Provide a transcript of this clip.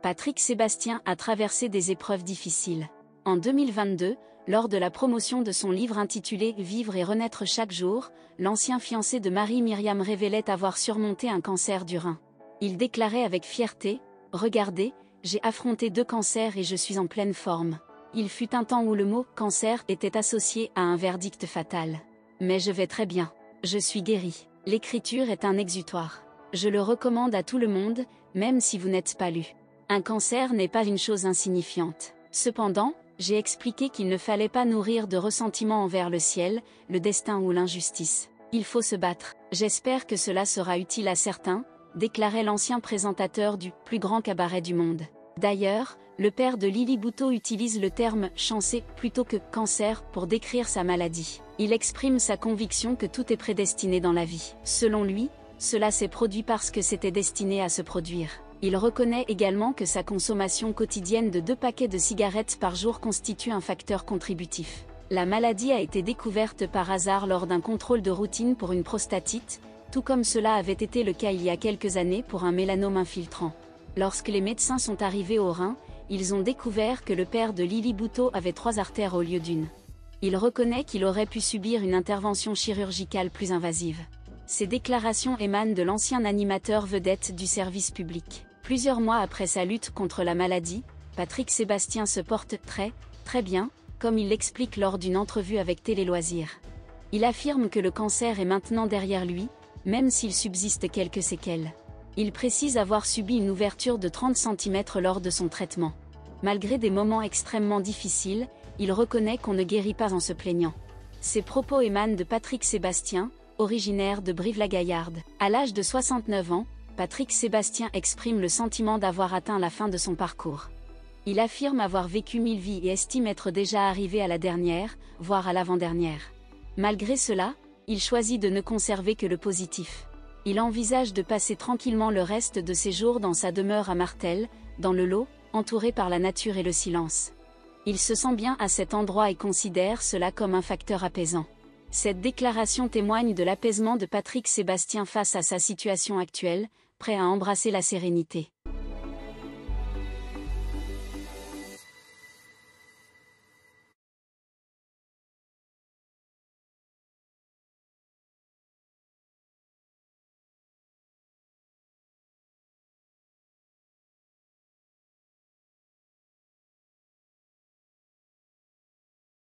Patrick Sébastien a traversé des épreuves difficiles. En 2022, lors de la promotion de son livre intitulé « Vivre et renaître chaque jour », l'ancien fiancé de Marie-Myriam révélait avoir surmonté un cancer du rein. Il déclarait avec fierté « Regardez, j'ai affronté 2 cancers et je suis en pleine forme. Il fut un temps où le mot « cancer » était associé à un verdict fatal. Mais je vais très bien. Je suis guéri. L'écriture est un exutoire. Je le recommande à tout le monde, même si vous n'êtes pas lu. Un cancer n'est pas une chose insignifiante. Cependant, j'ai expliqué qu'il ne fallait pas nourrir de ressentiment envers le ciel, le destin ou l'injustice. Il faut se battre. J'espère que cela sera utile à certains, déclarait l'ancien présentateur du plus grand cabaret du monde. D'ailleurs, le père de Lily Bouteau utilise le terme « chancé » plutôt que « cancer » pour décrire sa maladie. Il exprime sa conviction que tout est prédestiné dans la vie. Selon lui, cela s'est produit parce que c'était destiné à se produire. Il reconnaît également que sa consommation quotidienne de 2 paquets de cigarettes par jour constitue un facteur contributif. La maladie a été découverte par hasard lors d'un contrôle de routine pour une prostatite, tout comme cela avait été le cas il y a quelques années pour un mélanome infiltrant. Lorsque les médecins sont arrivés au rein, ils ont découvert que le père de Lily Bouteau avait 3 artères au lieu d'1. Il reconnaît qu'il aurait pu subir une intervention chirurgicale plus invasive. Ces déclarations émanent de l'ancien animateur vedette du service public. Plusieurs mois après sa lutte contre la maladie, Patrick Sébastien se porte très bien, comme il l'explique lors d'une entrevue avec Télé Loisirs. Il affirme que le cancer est maintenant derrière lui, même s'il subsiste quelques séquelles. Il précise avoir subi une ouverture de 30 cm lors de son traitement. Malgré des moments extrêmement difficiles, il reconnaît qu'on ne guérit pas en se plaignant. Ces propos émanent de Patrick Sébastien, originaire de Brive-la-Gaillarde. À l'âge de 69 ans, Patrick Sébastien exprime le sentiment d'avoir atteint la fin de son parcours. Il affirme avoir vécu 1000 vies et estime être déjà arrivé à la dernière, voire à l'avant-dernière. Malgré cela, il choisit de ne conserver que le positif. Il envisage de passer tranquillement le reste de ses jours dans sa demeure à Martel, dans le Lot, entouré par la nature et le silence. Il se sent bien à cet endroit et considère cela comme un facteur apaisant. Cette déclaration témoigne de l'apaisement de Patrick Sébastien face à sa situation actuelle, prêt à embrasser la sérénité.